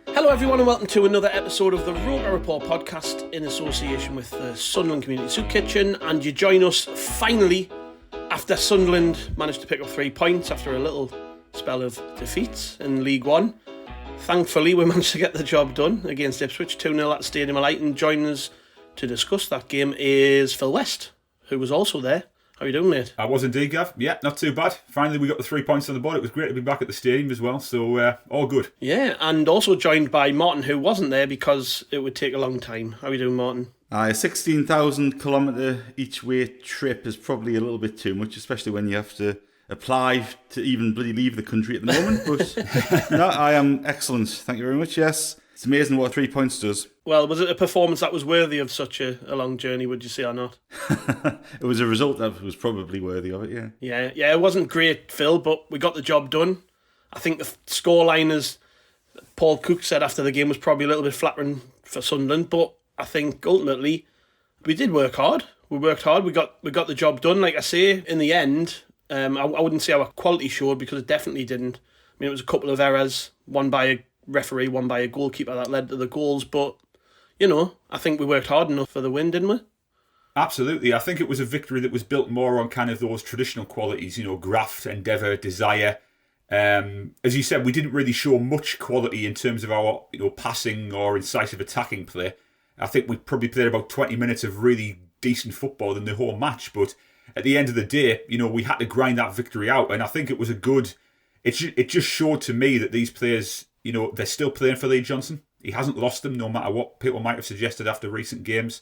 Hello everyone and welcome to another episode of the ROKER RAPPORT podcast in association with the Sunderland Community Soup Kitchen, and you join us finally after Sunderland managed to pick up 3 points after a little spell of defeats in League One. Thankfully we managed to get the job done against Ipswich 2-0 at Stadium of Light, and joining us to discuss that game is Phil West, who was also there. How are you doing, mate? I was indeed, Gav. Yeah, not too bad. Finally, we got the 3 points on the board. It was great to be back at the stadium as well, so all good. Yeah, and also joined by Martin, who wasn't there because it would take a long time. How are you doing, Martin? A 16,000 kilometre each way trip is probably a little bit too much, especially when you have to apply to even bloody leave the country at the moment. But no, I am excellent. Thank you very much. Yes, it's amazing what 3 points does. Well, was it a performance that was worthy of such a long journey, would you say, or not? It was a result that was probably worthy of it, yeah. Yeah, it wasn't great, Phil, but we got the job done. I think the scoreline, as Paul Cook said after the game, was probably a little bit flattering for Sunderland, but I think ultimately we did work hard. We worked hard. We got the job done. Like I say, in the end, I wouldn't say our quality showed, because it definitely didn't. I mean, it was a couple of errors, one by a referee, one by a goalkeeper, that led to the goals, but you know, I think we worked hard enough for the win, didn't we? Absolutely. I think it was a victory that was built more on kind of those traditional qualities, you know, graft, endeavour, desire. As you said, we didn't really show much quality in terms of our, you know, passing or incisive attacking play. I think we probably played about 20 minutes of really decent football in the whole match, but at the end of the day, you know, we had to grind that victory out, and I think it was a good... It just showed to me that these players, you know, they're still playing for Lee Johnson. He hasn't lost them, no matter what people might have suggested after recent games,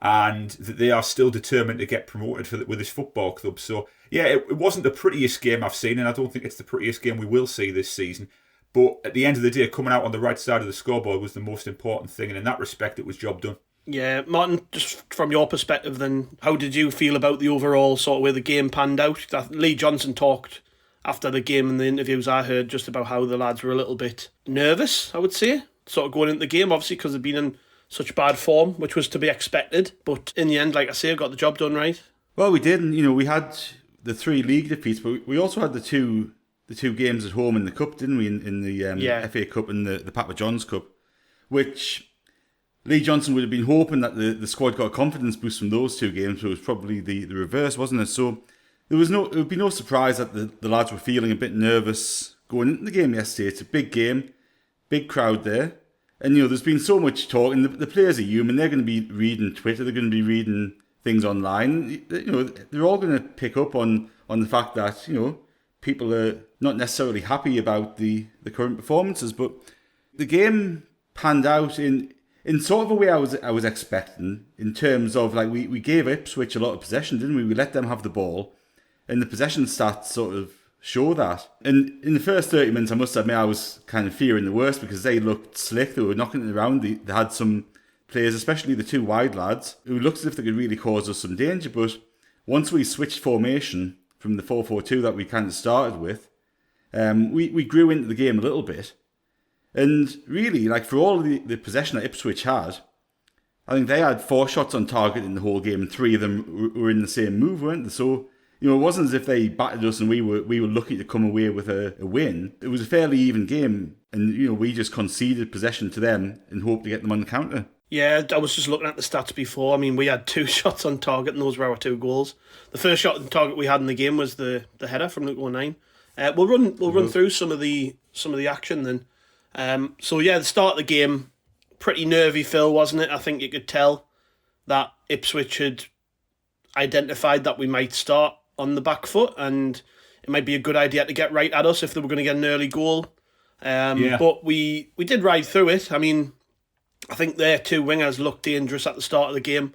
and that they are still determined to get promoted with this football club. So, yeah, it wasn't the prettiest game I've seen, and I don't think it's the prettiest game we will see this season. But at the end of the day, coming out on the right side of the scoreboard was the most important thing, and in that respect, it was job done. Yeah, Martin, just from your perspective then, how did you feel about the overall sort of way the game panned out? Lee Johnson talked after the game in the interviews I heard just about how the lads were a little bit nervous, I would say, sort of going into the game, obviously, because they've been in such bad form, which was to be expected. But in the end, like I say, got the job done right. Well, we did, and you know, we had the 3 league defeats, but we also had the two games at home in the cup, didn't we? In the FA Cup and the Papa John's Cup, which Lee Johnson would have been hoping that the squad got a confidence boost from those 2 games, but it was probably the reverse, wasn't it? So it would be no surprise that the lads were feeling a bit nervous going into the game yesterday. It's a big game, big crowd there. And, you know, there's been so much talk, and the players are human. They're going to be reading Twitter, they're going to be reading things online. You know, they're all going to pick up on the fact that, you know, people are not necessarily happy about the current performances. But the game panned out in sort of a way I was expecting, in terms of, like, we gave Ipswich a lot of possession, didn't we? We let them have the ball, and the possession stats sort of show that. And in the first 30 minutes, I must admit, I was kind of fearing the worst, because they looked slick. They were knocking it around. They had some players, especially the 2 wide lads, who looked as if they could really cause us some danger. But once we switched formation from the 4-4-2 that we kind of started with, we grew into the game a little bit. And really, like, for all of the possession that Ipswich had, I think they had 4 shots on target in the whole game, and 3 of them were in the same move, weren't they? So, you know, it wasn't as if they battered us and we were lucky to come away with a win. It was a fairly even game, and, you know, we just conceded possession to them and hoped to get them on the counter. Yeah, I was just looking at the stats before. I mean, we had 2 shots on target, and those were our 2 goals. The first shot on target we had in the game was the header from Luke 19. We'll run through some of the action then. So yeah, the start of the game, pretty nervy, Phil, wasn't it? I think you could tell that Ipswich had identified that we might start on the back foot, and it might be a good idea to get right at us if they were going to get an early goal. But we did ride through it. I mean, I think their 2 wingers looked dangerous at the start of the game,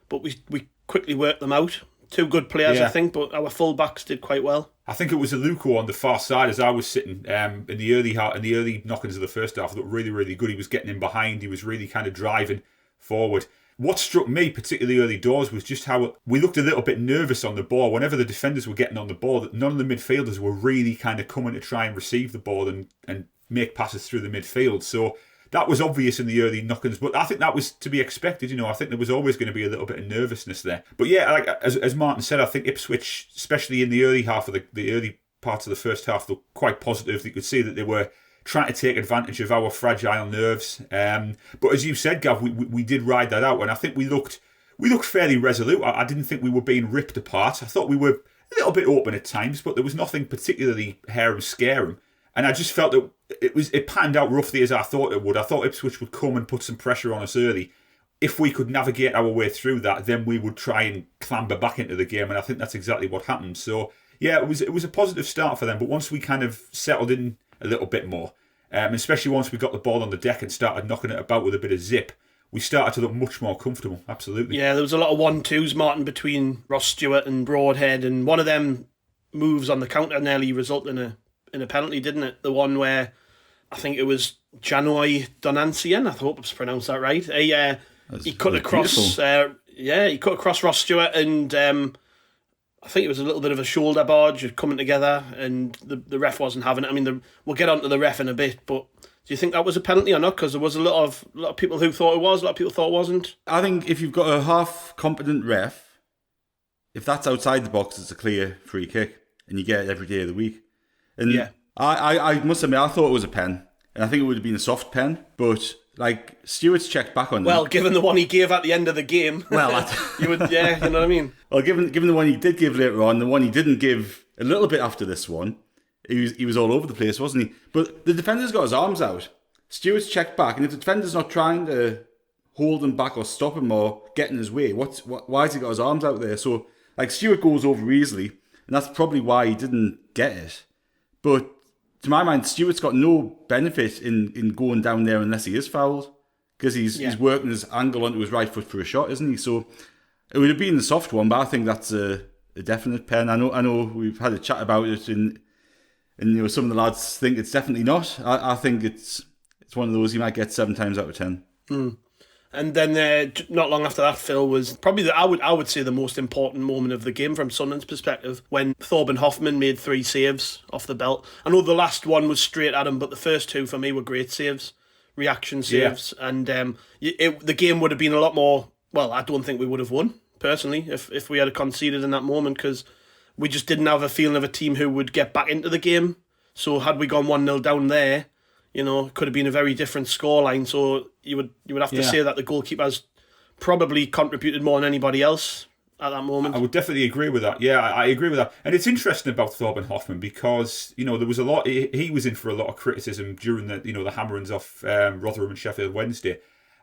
but we quickly worked them out. 2 good players, I think, but our full-backs did quite well. I think it was Aluko on the far side as I was sitting in the early knock-ins of the first half. Looked really, really good. He was getting in behind. He was really kind of driving forward. What struck me, particularly early doors, was just how we looked a little bit nervous on the ball. Whenever the defenders were getting on the ball, that none of the midfielders were really kind of coming to try and receive the ball and make passes through the midfield. So that was obvious in the early knock-ins, but I think that was to be expected. I think there was always going to be a little bit of nervousness there. But yeah, like as Martin said, I think Ipswich, especially in the early half of the early parts of the first half, looked quite positive. You could see that they were trying to take advantage of our fragile nerves. But as you said, Gav, we did ride that out, and I think we looked fairly resolute. I didn't think we were being ripped apart. I thought we were a little bit open at times, but there was nothing particularly harum-scarum. And I just felt that it panned out roughly as I thought it would. I thought Ipswich would come and put some pressure on us early. If we could navigate our way through that, then we would try and clamber back into the game, and I think that's exactly what happened. So yeah, it was a positive start for them. But once we kind of settled in a little bit more, especially once we got the ball on the deck and started knocking it about with a bit of zip, we started to look much more comfortable. Absolutely. Yeah, there was a lot of 1-2s, Martin, between Ross Stewart and Broadhead, and one of them moves on the counter nearly resulted in a penalty, didn't it? The one where I think it was Janoi Donancian, I hope I've pronounced that right. He cut across. He cut across Ross Stewart, and I think it was a little bit of a shoulder barge coming together, and the ref wasn't having it. I mean, we'll get onto the ref in a bit, but do you think that was a penalty or not? Because there was a lot of people who thought it was, a lot of people thought it wasn't. I think if you've got a half-competent ref, if that's outside the box, it's a clear free kick, and you get it every day of the week. And yeah. I must admit, I thought it was a pen, and I think it would have been a soft pen, but like Stewart's checked back on. Well, given the one he gave at the end of the game, well, you would, you know what I mean. Well, given the one he did give later on, the one he didn't give a little bit after this one, he was all over the place, wasn't he? But the defender's got his arms out. Stewart's checked back, and if the defender's not trying to hold him back or stop him or get in his way, why has he got his arms out there? So like Stewart goes over easily, and that's probably why he didn't get it. But to my mind, Stewart's got no benefit in going down there unless he is fouled, because he's working his angle onto his right foot for a shot, isn't he? So it would have been the soft one, but I think that's a definite pen. I know we've had a chat about it, and some of the lads think it's definitely not. I think it's one of those you might get 7 times out of 10. Mm. And then not long after that, Phil, was probably I would say the most important moment of the game from Sunderland's perspective, when Thorben Hoffman made 3 saves off the belt. I know the last one was straight at him, but the first 2 for me were great saves, reaction saves, and the game would have been a lot more. Well, I don't think we would have won personally if we had conceded in that moment, because we just didn't have a feeling of a team who would get back into the game. So had we gone 1-0 down there, it could have been a very different scoreline. So you would have to say that the goalkeepers probably contributed more than anybody else at that moment. I would definitely agree with that. Yeah, I agree with that. And it's interesting about Thorben Hoffman because, there was a lot, he was in for a lot of criticism during the hammerings off Rotherham and Sheffield Wednesday.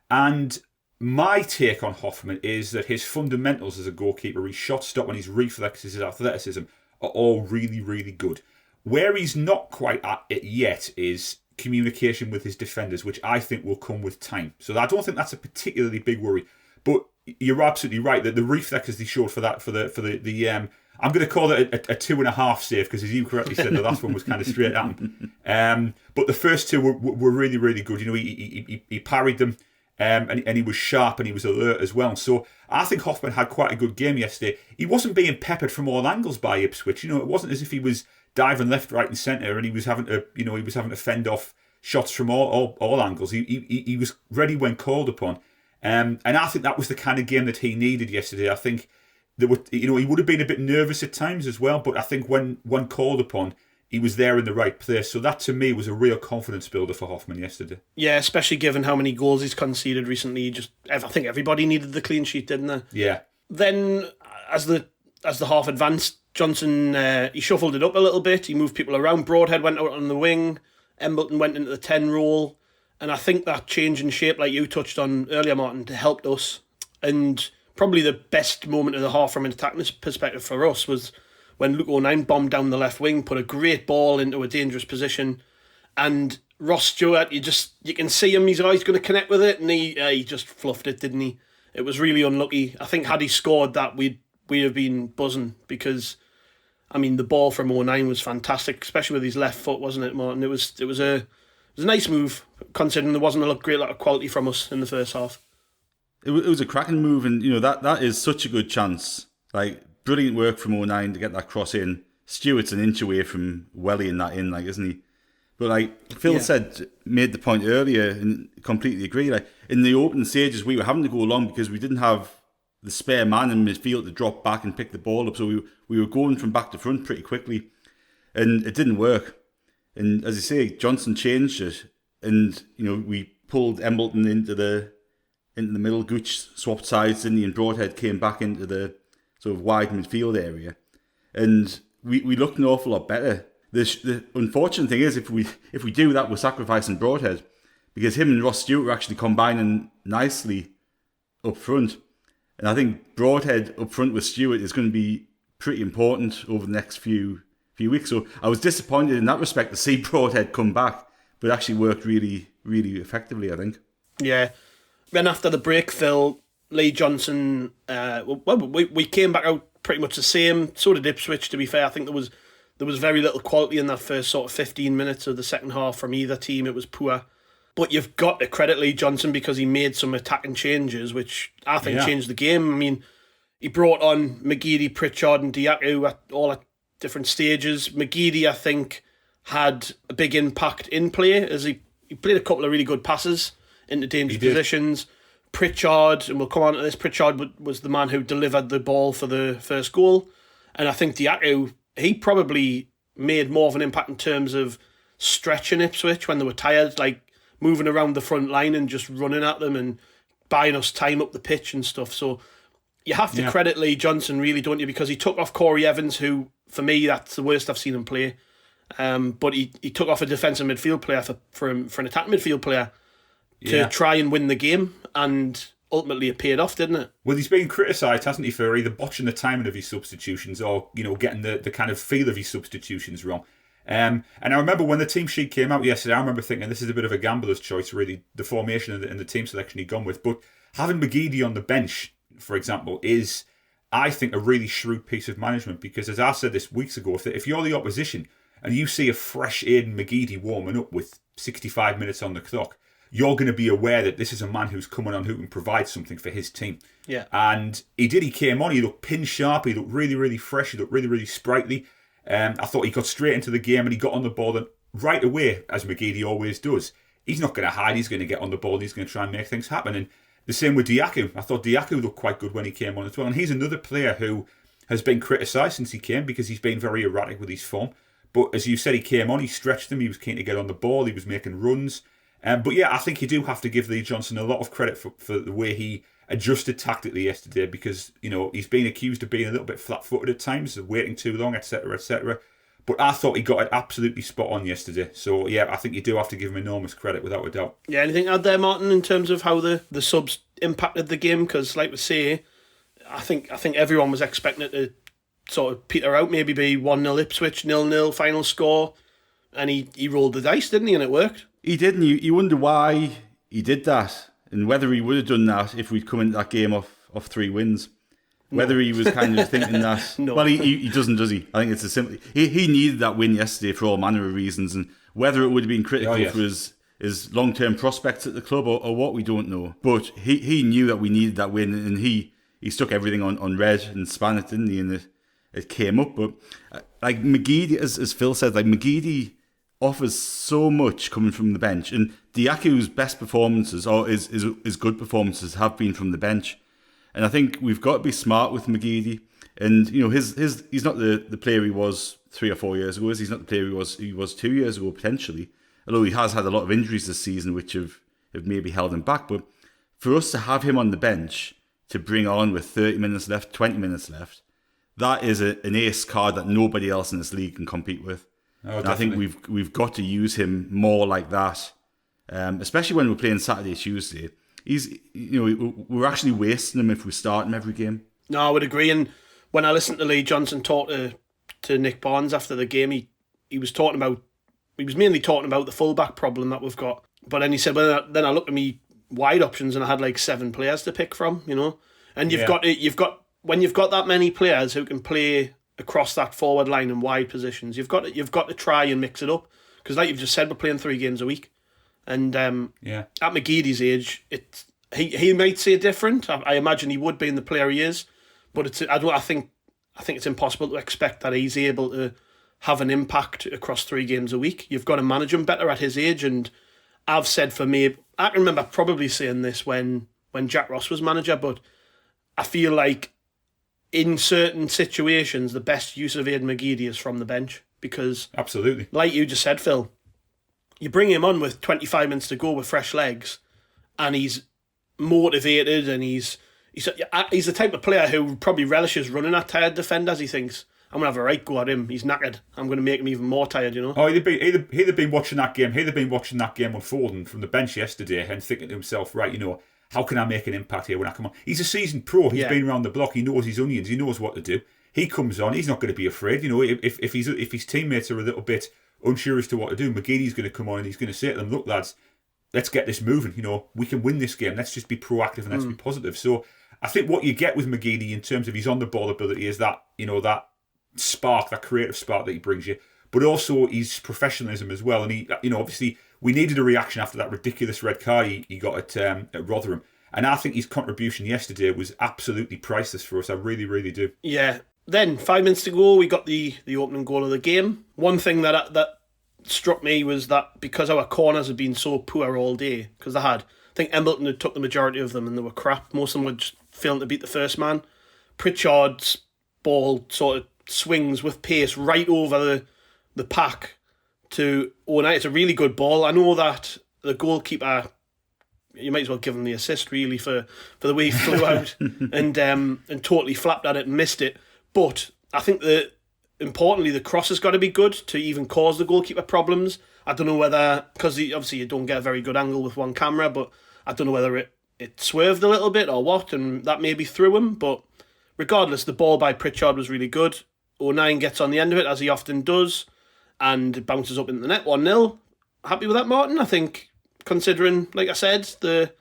And my take on Hoffman is that his fundamentals as a goalkeeper, his shot stop and his reflexes, his athleticism, are all really, really good. Where he's not quite at it yet is communication with his defenders, which I think will come with time. So I don't think that's a particularly big worry. But you're absolutely right that the reflexes he showed for the I'm going to call it a 2.5 save, because as you correctly said, the last one was kind of straight at him. But the first 2 were really, really good. He parried them, and he was sharp and he was alert as well. So I think Hoffman had quite a good game yesterday. He wasn't being peppered from all angles by Ipswich. It wasn't as if he was diving left, right, and centre, and he was having to fend off shots from all angles. He was ready when called upon, and I think that was the kind of game that he needed yesterday. I think he would have been a bit nervous at times as well, but I think when called upon, he was there in the right place. So that to me was a real confidence builder for Hoffman yesterday. Yeah, especially given how many goals he's conceded recently. I think everybody needed the clean sheet, didn't they? Yeah. Then as the half advanced, Johnson, he shuffled it up a little bit. He moved people around. Broadhead went out on the wing. Embleton went into the 10 role. And I think that change in shape, like you touched on earlier, Martin, helped us. And probably the best moment of the half from an attacking perspective for us was when Luke O'Nien bombed down the left wing, put a great ball into a dangerous position. And Ross Stewart, you can see him, he's always going to connect with it. And he just fluffed it, didn't he? It was really unlucky. I think had he scored that, we'd have been buzzing, because the ball from O'Nien was fantastic, especially with his left foot, wasn't it, Martin? It was a nice move, considering there wasn't a great lot of quality from us in the first half. It was a cracking move, and that is such a good chance. Like, brilliant work from O'Nien to get that cross in. Stewart's an inch away from wellying that in, isn't he? But like Phil made the point earlier, and completely agree. Like in the opening stages, we were having to go long because we didn't have the spare man in midfield to drop back and pick the ball up. So we were going from back to front pretty quickly, and it didn't work. And as you say, Johnson changed it, and we pulled Embleton into the middle. Gooch swapped sides, didn't he? And Broadhead came back into the sort of wide midfield area, and we looked an awful lot better. The unfortunate thing is, if we do that, we're sacrificing Broadhead, because him and Ross Stewart are actually combining nicely up front. And I think Broadhead up front with Stewart is going to be pretty important over the next few weeks. So I was disappointed in that respect to see Broadhead come back, but it actually worked really, really effectively, I think. Yeah. Then after the break, Phil, Lee Johnson, we came back out pretty much the same. So did Ipswich, to be fair. I think there was very little quality in that first sort of 15 minutes of the second half from either team. It was poor. But you've got to credit Lee Johnson because he made some attacking changes, which I think changed the game. I mean, he brought on McGeady, Pritchard and Diaku all at different stages. McGeady, I think, had a big impact in play as he played a couple of really good passes into dangerous positions. Pritchard, and we'll come on to this, Pritchard was the man who delivered the ball for the first goal. And I think Diaku, he probably made more of an impact in terms of stretching Ipswich when they were tired, like moving around the front line and just running at them and buying us time up the pitch and stuff. So you have to credit Lee Johnson, really, don't you? Because he took off Corey Evans, who, for me, that's the worst I've seen him play. But he took off a defensive midfield player for an attacking midfield player to try and win the game, and ultimately it paid off, didn't it? Well, he's been criticised, hasn't he, for either botching the timing of his substitutions or, getting the kind of feel of his substitutions wrong. And I remember when the team sheet came out yesterday, I remember thinking this is a bit of a gambler's choice, really, the formation and the team selection he'd gone with. But having McGeady on the bench, for example, is, I think, a really shrewd piece of management, because, as I said this weeks ago, if you're the opposition and you see a fresh Aidan McGeady warming up with 65 minutes on the clock, you're going to be aware that this is a man who's coming on who can provide something for his team. Yeah. And he did. He came on. He looked pin sharp. He looked really, really fresh. He looked really, really sprightly. I thought he got straight into the game and he got on the ball. And right away, as McGeady always does, he's not going to hide. He's going to get on the ball. And he's going to try and make things happen. And the same with Diaku. I thought Diaku looked quite good when he came on as well. And he's another player who has been criticised since he came because he's been very erratic with his form. But as you said, he came on. He stretched him. He was keen to get on the ball. He was making runs. But yeah, I think you do have to give Lee Johnson a lot of credit for the way he adjusted tactically yesterday, because he's been accused of being a little bit flat-footed at times, of waiting too long, etc., etc. But I thought he got it absolutely spot on yesterday. So yeah, I think you do have to give him enormous credit without a doubt. Yeah, anything to add there, Martin, in terms of how the subs impacted the game? Because like we say, I think everyone was expecting it to sort of peter out, maybe be 1-0 Ipswich, 0-0 final score, and he rolled the dice, didn't he? And it worked. He did, and you wonder why he did that, and whether he would have done that if we'd come into that game off 3 wins. Whether he was kind of thinking that... No. Well, he doesn't, does he? I think it's as simple... He needed that win yesterday for all manner of reasons, and whether it would have been critical for his long-term prospects at the club or what, we don't know. But he knew that we needed that win, and he stuck everything on red and span it, didn't he? And it came up. But like McGeady, as Phil said, like McGeady offers so much coming from the bench, and Diaku's best performances, or his good performances, have been from the bench. And I think we've got to be smart with McGeady. And he's not the player he was 3 or 4 years ago. He's not the player he was 2 years ago potentially. Although he has had a lot of injuries this season, which have maybe held him back. But for us to have him on the bench to bring on with 30 minutes left, 20 minutes left, that is an ace card that nobody else in this league can compete with. Oh, and I think we've got to use him more like that, especially when we're playing Saturday, Tuesday. We're actually wasting him if we start him every game. No, I would agree. And when I listened to Lee Johnson talk to Nick Barnes after the game, he was mainly talking about the fullback problem that we've got. But then he said, well, then I looked at me wide options and I had like 7 players to pick from, And you've got when you've got that many players who can play across that forward line and wide positions, you've got to try and mix it up, because like you've just said, we're playing 3 games a week, and at McGeady's age, he might see it different. I imagine he would be in the player he is, but I think it's impossible to expect that he's able to have an impact across 3 games a week. You've got to manage him better at his age. And I've said for me, I can remember probably saying this when Jack Ross was manager, but I feel like in certain situations, the best use of Aidan McGeady is from the bench. Because, absolutely, like you just said, Phil, you bring him on with 25 minutes to go with fresh legs, and he's motivated, and he's the type of player who probably relishes running at tired defenders. He thinks, I'm going to have a right go at him. He's knackered. I'm going to make him even more tired, you know? Oh, he'd have been watching that game. He'd have been watching that game unfolding from the bench yesterday and thinking to himself, right, you know, how can I make an impact here when I come on? He's a seasoned pro. He's been around the block. He knows his onions. He knows what to do. He comes on. He's not going to be afraid. You know, if his teammates are a little bit unsure as to what to do, McGeady's going to come on and he's going to say to them, look, lads, let's get this moving. You know, we can win this game. Let's just be proactive and let's be positive. So I think what you get with McGeady in terms of his on-the-ball ability is that, you know, that spark, that creative spark that he brings you, but also his professionalism as well. And he, you know, obviously we needed a reaction after that ridiculous red card he got at Rotherham. And I think his contribution yesterday was absolutely priceless for us. I really, really do. Yeah. Then 5 minutes to go, we got the opening goal of the game. One thing that struck me was that because our corners had been so poor all day, because I think Embleton had took the majority of them and they were crap. Most of them were just failing to beat the first man. Pritchard's ball sort of swings with pace right over the pack to O'Neill. It's a really good ball. I know that the goalkeeper, you might as well give him the assist really for the way he flew out and totally flapped at it and missed it. But I think that importantly the cross has got to be good to even cause the goalkeeper problems. I don't know whether, because obviously you don't get a very good angle with one camera, but I don't know whether it swerved a little bit or what, and that maybe threw him. But regardless, the ball by Pritchard was really good. O'Neill gets on the end of it, as he often does, and bounces up into the net, 1-0. Happy with that, Martin? I think, considering, like I said, the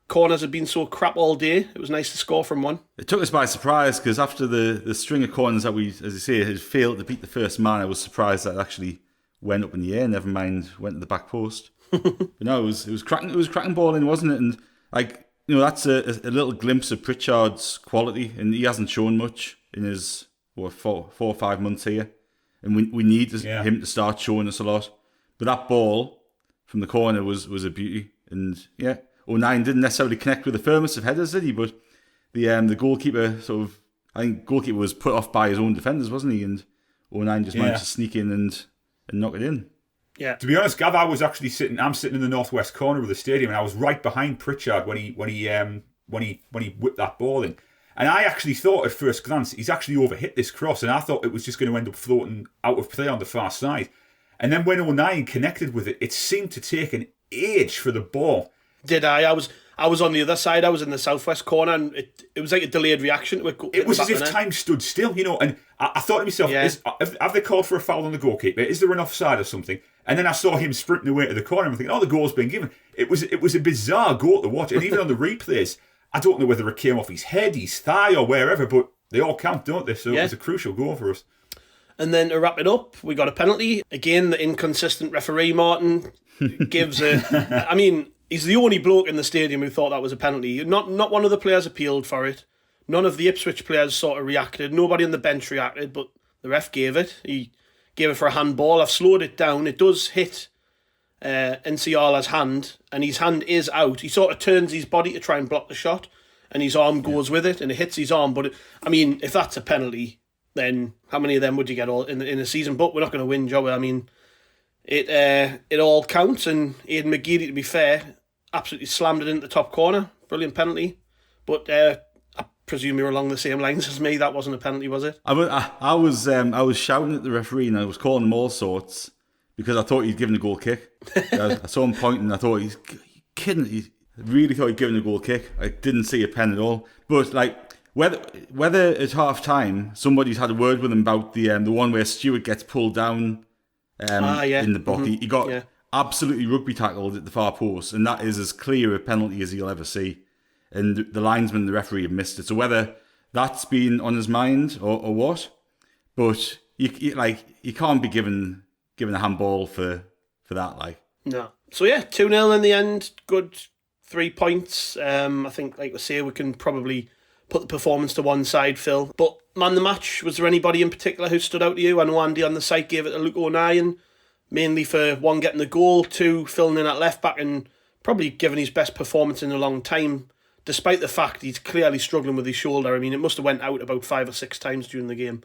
corners had been so crap all day, it was nice to score from one. It took us by surprise, because after the string of corners that we, as you say, had failed to beat the first man, I was surprised that it actually went up in the air, never mind went to the back post. But no, it was cracking ball in, wasn't it? And, like, you know, that's a little glimpse of Pritchard's quality, and he hasn't shown much in his 4 or 5 months here, and we need him to start showing us a lot. But that ball from the corner was a beauty, and yeah, O'Neill didn't necessarily connect with the firmest of headers, did he? But the goalkeeper I think goalkeeper was put off by his own defenders, wasn't he? And O'Neill just managed to sneak in and knock it in. Yeah. To be honest, Gav, I'm sitting in the northwest corner of the stadium, and I was right behind Pritchard when he whipped that ball in. And I actually thought at first glance, he's actually overhit this cross, and I thought it was just going to end up floating out of play on the far side. And then when O'Neill connected with it, it seemed to take an age for the ball. Did I? I was on the other side. I was in the southwest corner, and it was like a delayed reaction. It was as if time stood still, you know. And I thought to myself, have they called for a foul on the goalkeeper? Is there an offside or something? And then I saw him sprinting away to the corner, and I'm thinking, the goal's been given. It was a bizarre goal to watch, and even on the replays, I don't know whether it came off his head, his thigh, or wherever, but they all count, don't they? So it was a crucial goal for us. And then to wrap it up, we got a penalty. Again, the inconsistent referee, Martin, gives a... I mean, he's the only bloke in the stadium who thought that was a penalty. Not one of the players appealed for it. None of the Ipswich players sort of reacted. Nobody on the bench reacted, but the ref gave it. He gave it for a handball. I've slowed it down. It does hit Nsiala's hand, and his hand is out. He sort of turns his body to try and block the shot, and his arm goes with it, and it hits his arm. But I mean, if that's a penalty, then how many of them would you get all in a season? But we're not going to win, Joe. I mean, it all counts, and Aidan McGeady, to be fair, absolutely slammed it into the top corner. Brilliant penalty. But I presume you're along the same lines as me. That wasn't a penalty, was it? I was shouting at the referee, and I was calling him all sorts because I thought he'd given a goal kick. I saw him pointing, and I thought, he's kidding. He really thought he'd given a goal kick. I didn't see a pen at all. But like whether at half time somebody's had a word with him about the one where Stewart gets pulled down in the box. He got absolutely rugby tackled at the far post, and that is as clear a penalty as you'll ever see. And the linesman and the referee have missed it. So whether that's been on his mind or what, but you can't be given a handball for that. Like, no. So yeah, 2-0 in the end. Good 3 points. I think, like we say, we can probably put the performance to one side, Phil. But man the match, was there anybody in particular who stood out to you? I know Andy on the site gave it to Luke O'Nien, mainly for one, getting the goal, two, filling in at left back and probably giving his best performance in a long time, despite the fact he's clearly struggling with his shoulder. I mean, it must have went out about 5 or 6 times during the game,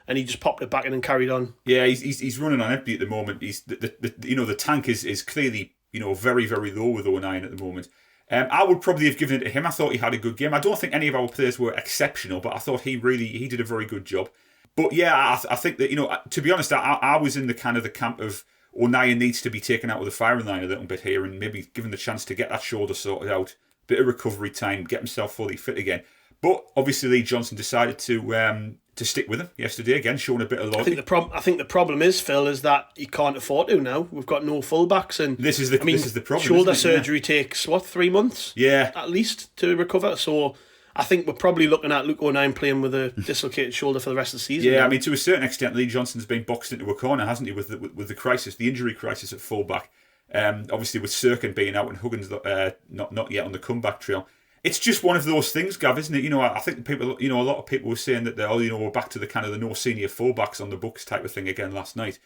and he just popped it back in and carried on. Yeah, he's running on empty at the moment. He's the tank is clearly very, very low with O'Nien at the moment. I would probably have given it to him. I thought he had a good game. I don't think any of our players were exceptional, but I thought he did a very good job. But yeah, I think that, to be honest, I was in the camp of O'Nien needs to be taken out of the firing line a little bit here and maybe given the chance to get that shoulder sorted out, bit of recovery time, get himself fully fit again. But obviously Lee Johnson decided to stick with him yesterday again, showing a bit of loyalty. I think the problem is, Phil, is that he can't afford to now. We've got no fullbacks, and this is the problem. Shoulder surgery takes 3 months, at least, to recover. So I think we're probably looking at Luke O'Nien playing with a dislocated shoulder for the rest of the season. Yeah, now. I mean, to a certain extent, Lee Johnson's been boxed into a corner, hasn't he, with the crisis, the injury crisis at fullback. Obviously, with Sirkin being out and Huggins not yet on the comeback trail. It's just one of those things, Gav, isn't it? I think people, a lot of people were saying that we're back to the no senior fullbacks on the books type of thing again last night.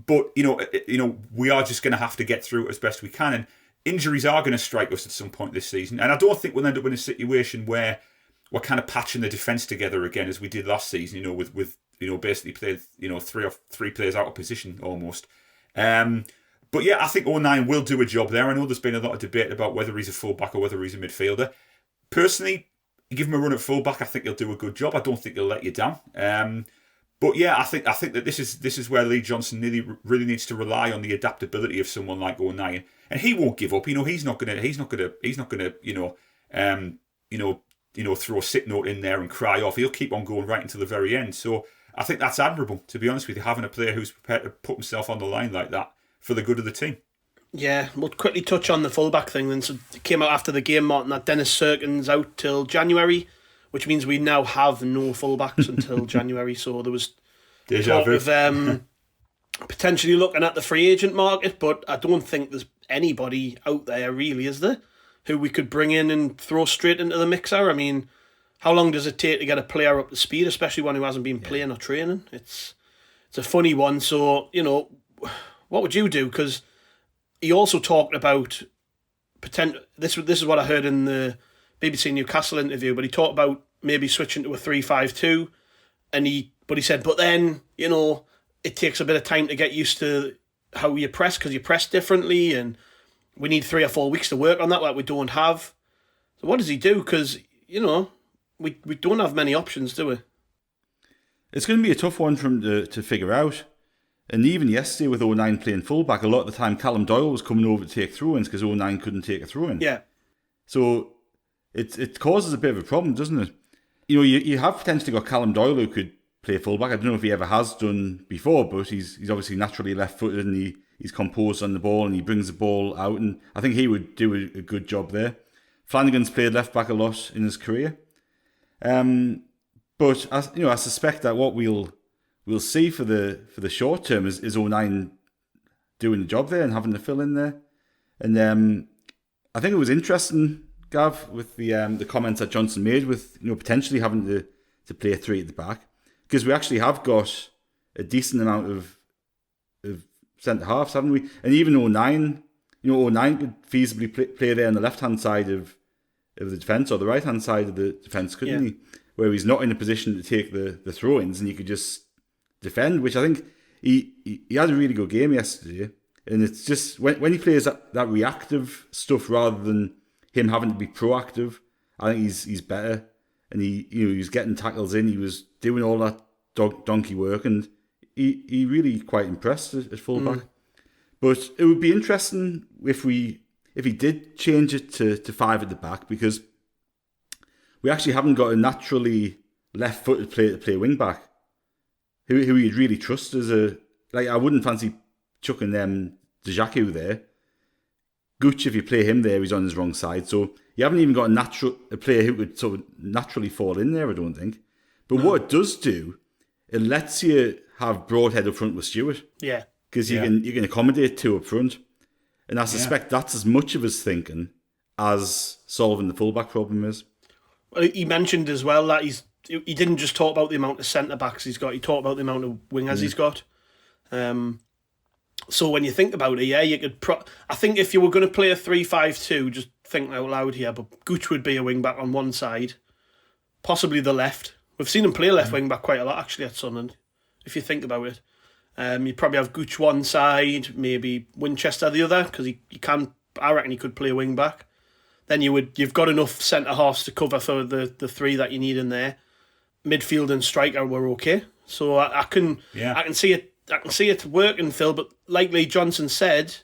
But we are just going to have to get through it as best we can, and injuries are going to strike us at some point this season. And I don't think we'll end up in a situation where we're kind of patching the defence together again as we did last season. With basically played 3 players out of position almost. But yeah, I think O'Nien will do a job there. I know there's been a lot of debate about whether he's a fullback or whether he's a midfielder. Personally, you give him a run at fullback, I think he'll do a good job. I don't think he'll let you down. But yeah, I think that this is where Lee Johnson really needs to rely on the adaptability of someone like O'Nien, and he won't give up. He's not gonna throw a sit note in there and cry off. He'll keep on going right until the very end. So I think that's admirable, to be honest with you, having a player who's prepared to put himself on the line like that for the good of the team. Yeah, we'll quickly touch on the fullback thing then. So it came out after the game, Martin, that Dennis Sirkin's out till January, which means we now have no fullbacks until January. So there was talk of potentially looking at the free agent market, but I don't think there's anybody out there really, is there, who we could bring in and throw straight into the mixer. I mean, how long does it take to get a player up to speed, especially one who hasn't been playing or training? It's a funny one. So, what would you do? Because he also talked about this is what I heard in the BBC Newcastle interview, but he talked about maybe switching to a 3-5-2, but he said, but then, it takes a bit of time to get used to how you press, because you press differently, and we need 3 or 4 weeks to work on that, like we don't have. So what does he do? Because, we don't have many options, do we? It's going to be a tough one for him to figure out. And even yesterday with O'Nien playing fullback, a lot of the time Callum Doyle was coming over to take throw-ins because O'Nien couldn't take a throw-in. Yeah. So it causes a bit of a problem, doesn't it? You have potentially got Callum Doyle who could play fullback. I don't know if he ever has done before, but he's obviously naturally left-footed and he's composed on the ball and he brings the ball out, and I think he would do a good job there. Flanagan's played left-back a lot in his career. But I suspect that what we'll see for the short term is O'Nien doing the job there and having to fill in there. And I think it was interesting, Gav, with the comments that Johnson made with potentially having to play 3 at the back, because we actually have got a decent amount of centre halves, haven't we? And even O'Nien could feasibly play there on the left hand side of the defence or the right hand side of the defence, couldn't he? Where he's not in a position to take the throw-ins and you could just defend, which I think he had a really good game yesterday. And it's just when he plays that reactive stuff rather than him having to be proactive, I think he's better. And he was getting tackles in, he was doing all that donkey work, and he really quite impressed at fullback. But it would be interesting if he did change it to 5 at the back, because we actually haven't got a naturally left-footed player to play wing back who you'd really trust as I wouldn't fancy chucking Djaku there. Gooch, if you play him there, he's on his wrong side. So you haven't even got a player who could sort of naturally fall in there, I don't think. But what it does do, it lets you have Broadhead up front with Stewart. Yeah. Because you can accommodate 2 up front. And I suspect that's as much of his thinking as solving the fullback problem is. He mentioned as well that he didn't just talk about the amount of centre backs he's got. He talked about the amount of wingers he's got. So when you think about it, yeah, you could. I think if you were going to play a 3-5-2, just think out loud here, but Gooch would be a wing back on one side, possibly the left. We've seen him play left wing back quite a lot actually at Sunderland. If you think about it, you'd probably have Gooch one side, maybe Winchester the other, because he can. I reckon he could play wing back. Then you've got enough centre halves to cover for the three that you need in there. Midfield and striker were okay, so I can see it. I can see it working, Phil. But like Lee Johnson said,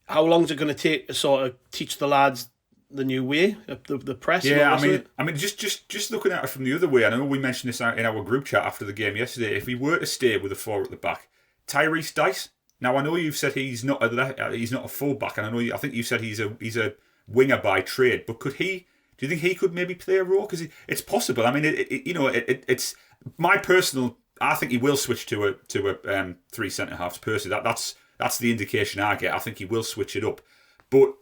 how long is it going to take to sort of teach the lads the new way, the press? Yeah, I mean, just looking at it from the other way. I know we mentioned this in our group chat after the game yesterday. If we were to stay with a four at the back, Tyrese Dice. Now I know you've said he's not a full back, and I think you said he's a winger by trade. But could he? Do you think he could maybe play a role? Because it's possible. I mean, it's my personal. I think he will switch to a three centre halves. Personally, that's the indication I get. I think he will switch it up. But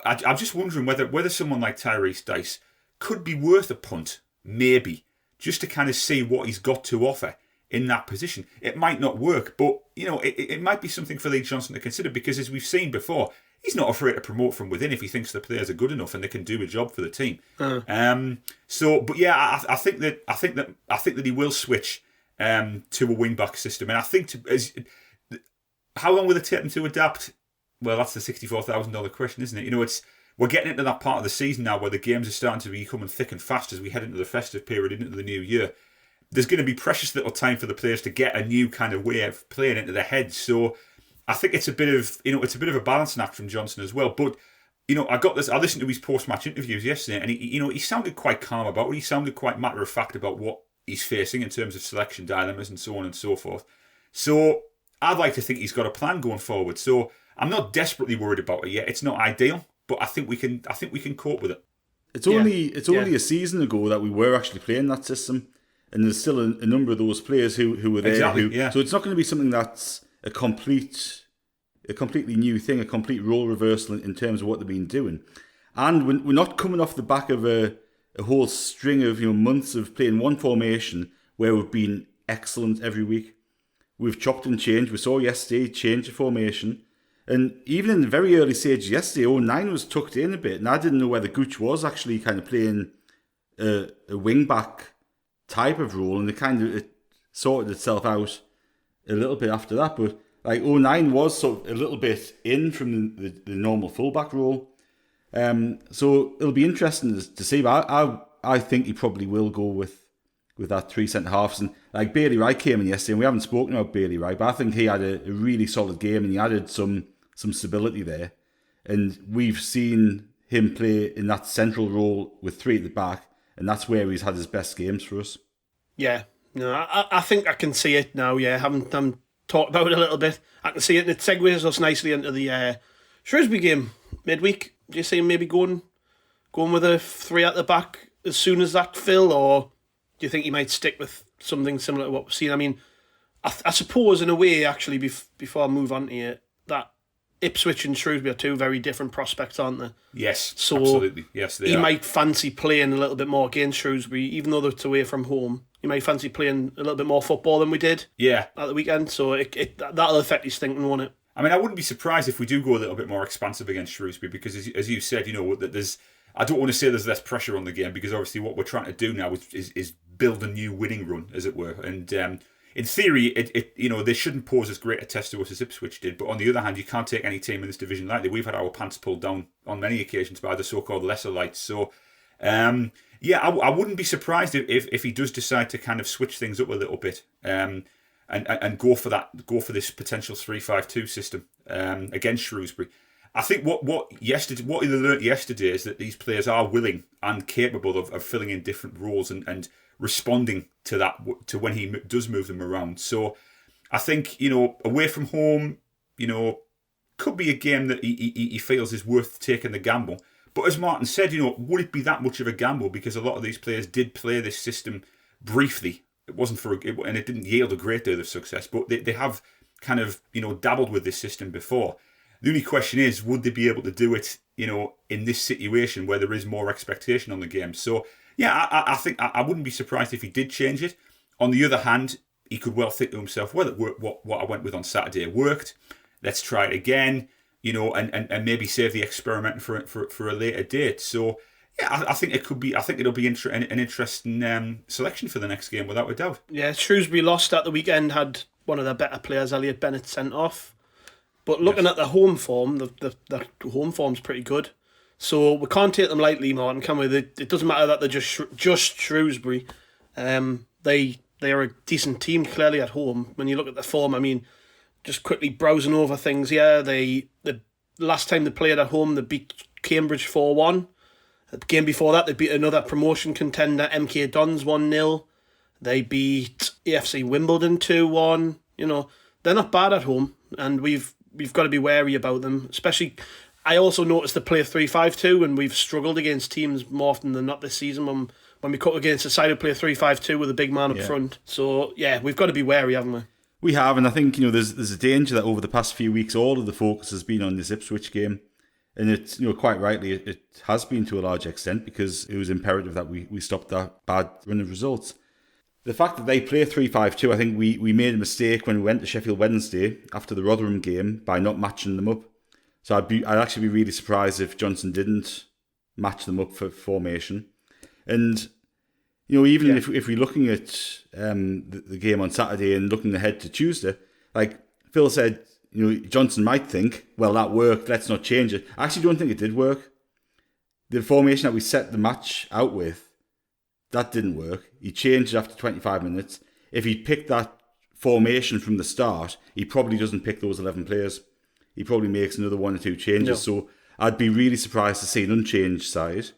I'm just wondering whether someone like Tyrese Dice could be worth a punt, maybe, just to kind of see what he's got to offer in that position. It might not work, but it might be something for Lee Johnson to consider, because as we've seen before, he's not afraid to promote from within if he thinks the players are good enough and they can do a job for the team. But yeah, I think that he will switch to a wing back system, and I think how long will it take him to adapt? Well, that's the $64,000 question, isn't it? We're getting into that part of the season now where the games are starting to be coming thick and fast as we head into the festive period, into the new year. There's going to be precious little time for the players to get a new kind of way of playing into their heads. So I think it's a bit of a balancing act from Johnson as well. But I listened to his post-match interviews yesterday, and he sounded quite calm about it. He sounded quite matter of fact about what he's facing in terms of selection dilemmas and so on and so forth. So I'd like to think he's got a plan going forward. So I'm not desperately worried about it yet. It's not ideal, but I think we can cope with it. It's only a season ago that we were actually playing that system, and there's still a number of those players who were there. Exactly, So it's not going to be something that's a completely new thing, a complete role reversal in terms of what they've been doing. And we're not coming off the back of a whole string of months of playing one formation where we've been excellent every week. We've chopped and changed. We saw yesterday change the formation. And even in the very early stage yesterday, 09 was tucked in a bit. And I didn't know whether Gooch was actually kind of playing a wing-back type of role. And it sorted itself out a little bit after that. But like 09 was sort of a little bit in from the normal full-back role. So it'll be interesting to see. But I think he probably will go with that three centre halves. And like Bailey Wright came in yesterday, and we haven't spoken about Bailey Wright, but I think he had a really solid game, and he added some stability there. And we've seen him play in that central role with three at the back, and that's where he's had his best games for us. Yeah, no, I think I can see it now. Yeah, haven't talked about it a little bit. I can see it, and it segues us nicely into the Shrewsbury game midweek. Do you see him maybe going with a three at the back as soon as that, Phil, or do you think he might stick with something similar to what we've seen? I mean, I suppose in a way, actually, before I move on to it, that Ipswich and Shrewsbury are two very different prospects, aren't they? Yes, so absolutely. Yes, they are. He might fancy playing a little bit more against Shrewsbury, even though it's away from home. He might fancy playing a little bit more football than we did at the weekend. So that'll affect his thinking, won't it? I mean, I wouldn't be surprised if we do go a little bit more expansive against Shrewsbury, because as you said, that there's. I don't want to say there's less pressure on the game, because obviously what we're trying to do now is build a new winning run, as it were. And in theory, it they shouldn't pose as great a test to us as Ipswich did. But on the other hand, you can't take any team in this division lightly. We've had our pants pulled down on many occasions by the so-called lesser lights. So, I wouldn't be surprised if he does decide to kind of switch things up a little bit and go for this potential 3-5-2 system against Shrewsbury. I think what he learnt yesterday is that these players are willing and capable of filling in different roles and responding to that, to when he does move them around. So I think, away from home, could be a game that he feels is worth taking the gamble. But as Martin said, would it be that much of a gamble? Because a lot of these players did play this system briefly. It wasn't and it didn't yield a great deal of success, but they have kind of, dabbled with this system before. The only question is, would they be able to do it, in this situation where there is more expectation on the game? So, Yeah, I think I wouldn't be surprised if he did change it. On the other hand, he could well think to himself, well, what I went with on Saturday worked. Let's try it again, and maybe save the experiment for a later date. So, yeah, I think it could be. I think it'll be an interesting selection for the next game, without a doubt. Yeah, Shrewsbury lost at the weekend, had one of their better players, Elliot Bennett, sent off. But looking at the home form, the home form's pretty good. So we can't take them lightly, Martin, can we? It doesn't matter that they're just Shrewsbury. They are a decent team, clearly, at home. When you look at the form, I mean, just quickly browsing over things, the last time they played at home, they beat Cambridge 4-1. The game before that, they beat another promotion contender, MK Dons 1-0. They beat AFC Wimbledon 2-1. They're not bad at home, and we've got to be wary about them. Especially, I also noticed they play 3-5-2, and we've struggled against teams more often than not this season when we cut against a side who play 3-5-2 with a big man up front. So, yeah, we've got to be wary, haven't we? We have, and I think there's a danger that over the past few weeks, all of the focus has been on this Ipswich game. And it's, quite rightly, it has been to a large extent because it was imperative that we stopped that bad run of results. The fact that they play 3-5-2, I think we made a mistake when we went to Sheffield Wednesday after the Rotherham game by not matching them up. So I'd actually be really surprised if Johnson didn't match them up for formation. And, even if we're looking at the game on Saturday and looking ahead to Tuesday, like Phil said, Johnson might think, well, that worked, let's not change it. I actually don't think it did work. The formation that we set the match out with, that didn't work. He changed it after 25 minutes. If he picked that formation from the start, he probably doesn't pick those 11 players. He probably makes another one or two changes. No. So I'd be really surprised to see an unchanged side.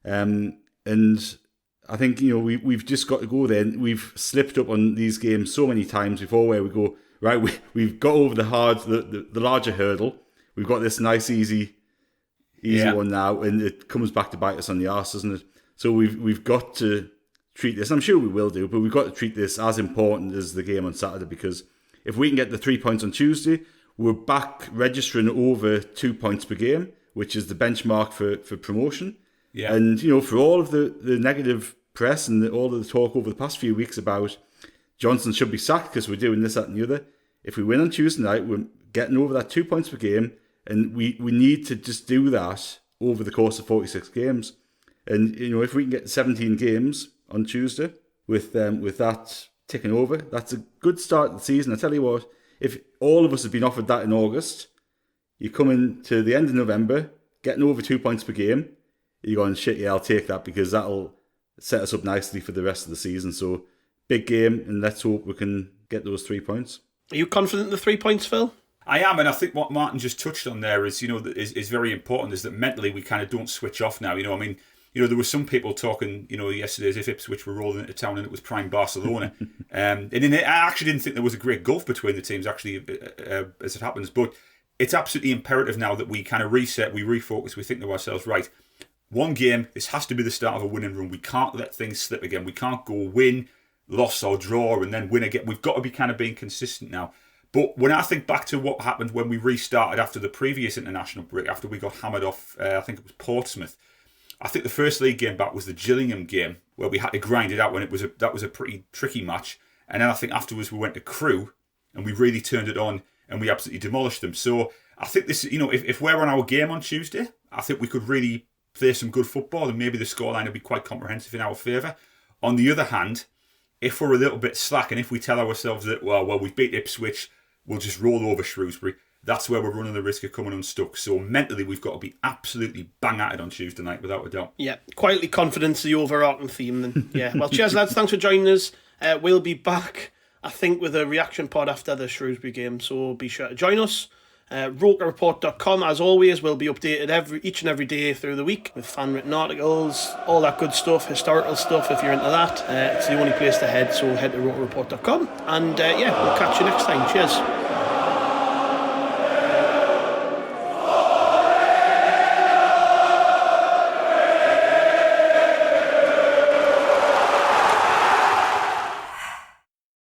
And I think, we've just got to go there. We've slipped up on these games so many times before where we go, right, we've got over the larger hurdle. We've got this nice, easy one now, and it comes back to bite us on the arse, doesn't it? So we've got to treat this, I'm sure we will do, but we've got to treat this as important as the game on Saturday, because if we can get the 3 points on Tuesday, we're back registering over 2 points per game, which is the benchmark for promotion. Yeah. And, for all of the negative press and all of the talk over the past few weeks about Johnson should be sacked because we're doing this, that and the other, if we win on Tuesday night, we're getting over that 2 points per game, and we need to just do that over the course of 46 games. And, if we can get 17 games on Tuesday with that ticking over, that's a good start to the season. I tell you what, if all of us had been offered that in August, you come into the end of November, getting over 2 points per game, you're going, shit, yeah, I'll take that because that'll set us up nicely for the rest of the season. So, big game, and let's hope we can get those 3 points. Are you confident in the 3 points, Phil? I am, and I think what Martin just touched on there is, is very important, is that mentally we kind of don't switch off now. There were some people talking, yesterday as if Ipswich were rolling into town and it was prime Barcelona. I actually didn't think there was a great gulf between the teams, actually, as it happens. But it's absolutely imperative now that we kind of reset, we refocus, we think to ourselves, right, one game, this has to be the start of a winning run. We can't let things slip again. We can't go win, loss or draw and then win again. We've got to be kind of being consistent now. But when I think back to what happened when we restarted after the previous international break, after we got hammered off, I think it was Portsmouth, I think the first league game back was the Gillingham game where we had to grind it out when that was a pretty tricky match. And then I think afterwards we went to Crewe and we really turned it on and we absolutely demolished them. So I think this, if we're on our game on Tuesday, I think we could really play some good football and maybe the scoreline will be quite comprehensive in our favour. On the other hand, if we're a little bit slack and if we tell ourselves that, well, we've beat Ipswich, we'll just roll over Shrewsbury, that's where we're running the risk of coming unstuck. So mentally, we've got to be absolutely bang at it on Tuesday night, without a doubt. Yeah, quietly confidence, the overarching theme then. Yeah, well, cheers lads, thanks for joining us. We'll be back, I think, with a reaction pod after the Shrewsbury game, so be sure to join us. ROKERRAPPORT.com, as always, will be updated each and every day through the week with fan-written articles, all that good stuff, historical stuff if you're into that. It's the only place to head, so head to ROKERRAPPORT.com. And we'll catch you next time. Cheers.